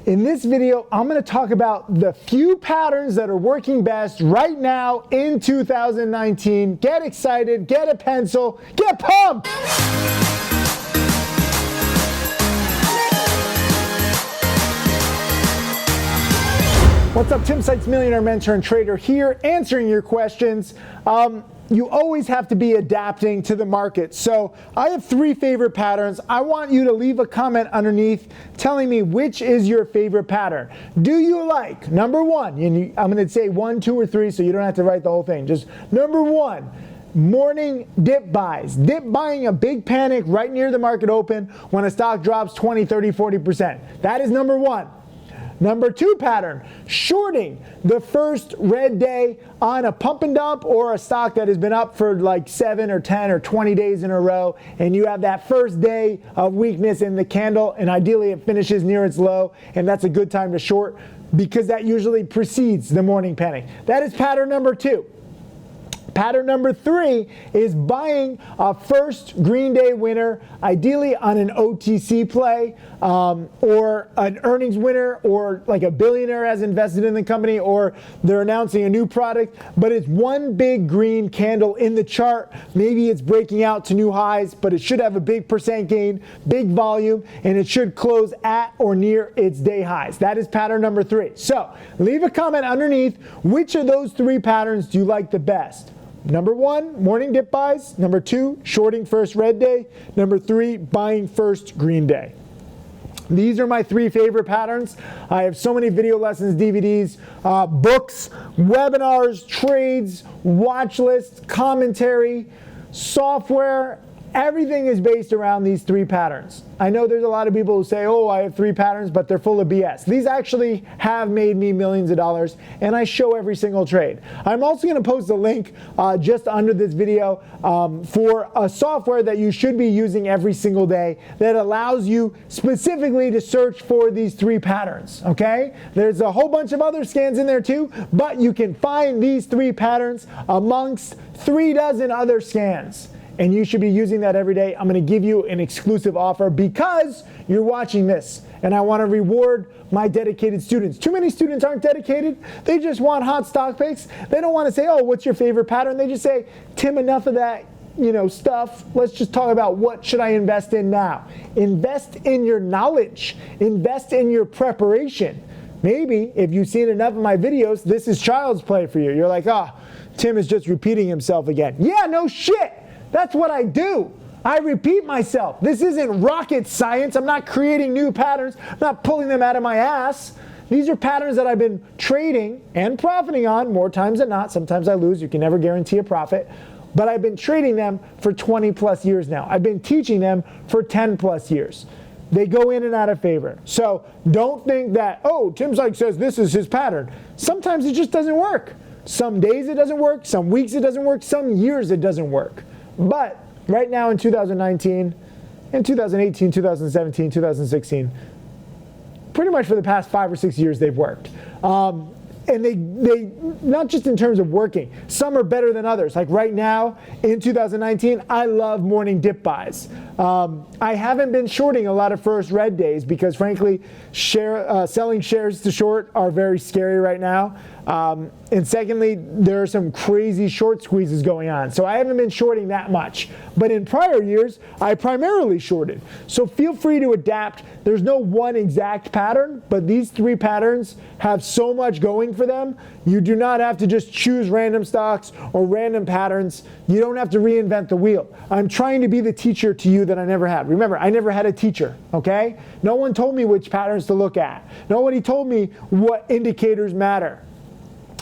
In this video, I'm going to talk about the few patterns that are working best right now in 2019. Get excited, get a pencil, get pumped! What's up, Tim Sykes, millionaire mentor and trader here, answering your questions. You always have to be adapting to the market. So I have three favorite patterns. I want you to leave a comment underneath telling me which is your favorite pattern. Do you like, number one, and I'm gonna say 1, 2, or 3, so you don't have to write the whole thing. Just number one, morning dip buys. Dip buying a big panic right near the market open when a stock drops 20, 30, 40%. That is number one. Number two pattern, shorting the first red day on a pump and dump or a stock that has been up for like 7 or 10 or 20 days in a row, and you have that first day of weakness in the candle, and ideally it finishes near its low, and that's a good time to short because that usually precedes the morning panic. That is pattern number two. Pattern number three is buying a first green day winner, ideally on an OTC play or an earnings winner, or like a billionaire has invested in the company, or they're announcing a new product, but it's one big green candle in the chart. Maybe it's breaking out to new highs, but it should have a big percent gain, big volume, and it should close at or near its day highs. That is pattern number three. So leave a comment underneath, which of those three patterns do you like the best? Number one, morning dip buys. Number two, shorting first red day. Number three, buying first green day. These are my three favorite patterns. I have so many video lessons, DVDs, books, webinars, trades, watch lists, commentary, software. Everything is based around these three patterns. I know there's a lot of people who say, oh, I have three patterns, but they're full of BS. These actually have made me millions of dollars, and I show every single trade. I'm also going to post a link just under this video for a software that you should be using every single day that allows you specifically to search for these three patterns, okay? There's a whole bunch of other scans in there too, but you can find these three patterns amongst 36 other scans. And you should be using that every day. I'm going to give you an exclusive offer because you're watching this, and I want to reward my dedicated students. Too many students aren't dedicated. They just want hot stock picks. They don't want to say, oh, what's your favorite pattern? They just say, Tim, enough of that, stuff. Let's just talk about what should I invest in now. Invest in your knowledge. Invest in your preparation. Maybe if you've seen enough of my videos, this is child's play for you. You're like, Tim is just repeating himself again. Yeah, no shit. That's what I do. I repeat myself. This isn't rocket science. I'm not creating new patterns. I'm not pulling them out of my ass. These are patterns that I've been trading and profiting on more times than not. Sometimes I lose. You can never guarantee a profit. But I've been trading them for 20 plus years now. I've been teaching them for 10 plus years. They go in and out of favor. So don't think that, oh, Tim Sykes says this is his pattern. Sometimes it just doesn't work. Some days it doesn't work. Some weeks it doesn't work. Some years it doesn't work. But right now in 2019, in 2018, 2017, 2016, pretty much for the past 5 or 6 years they've worked. And they not just in terms of working, some are better than others. Like right now in 2019, I love morning dip buys. I haven't been shorting a lot of first red days because frankly, selling shares to short are very scary right now. And secondly, there are some crazy short squeezes going on. So I haven't been shorting that much. But in prior years, I primarily shorted. So feel free to adapt. There's no one exact pattern, but these three patterns have so much going for them. You do not have to just choose random stocks or random patterns. You don't have to reinvent the wheel. I'm trying to be the teacher to you that I never had. Remember, I never had a teacher, okay? No one told me which patterns to look at. Nobody told me what indicators matter.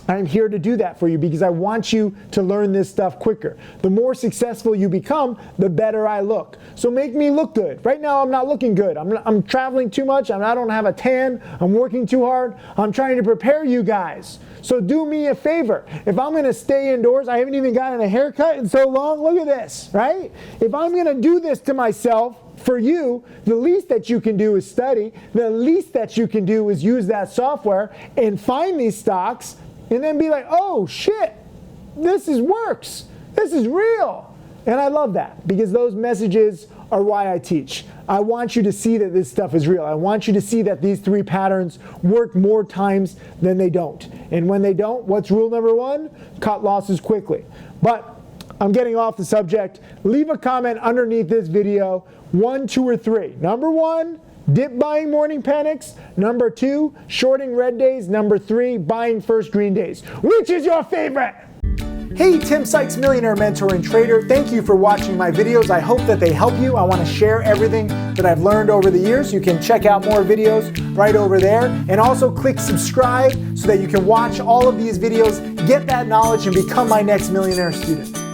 I'm here to do that for you because I want you to learn this stuff quicker. The more successful you become, the better I look. So make me look good. Right now, I'm not looking good. I'm traveling too much. I don't have a tan. I'm working too hard. I'm trying to prepare you guys. So do me a favor. If I'm going to stay indoors, I haven't even gotten a haircut in so long. Look at this, right? If I'm going to do this to myself, for you, the least that you can do is study. The least that you can do is use that software and find these stocks and then be like, oh shit, this works. This is real. And I love that because those messages are why I teach. I want you to see that this stuff is real. I want you to see that these 3 patterns work more times than they don't. And when they don't, what's rule number 1? Cut losses quickly. But I'm getting off the subject. Leave a comment underneath this video, 1, 2, or 3. Number 1, dip buying morning panics. Number 2, shorting red days. Number 3, buying first green days. Which is your favorite? Hey, Tim Sykes, millionaire mentor and trader. Thank you for watching my videos. I hope that they help you. I want to share everything that I've learned over the years. You can check out more videos right over there. And also click subscribe so that you can watch all of these videos, get that knowledge, and become my next millionaire student.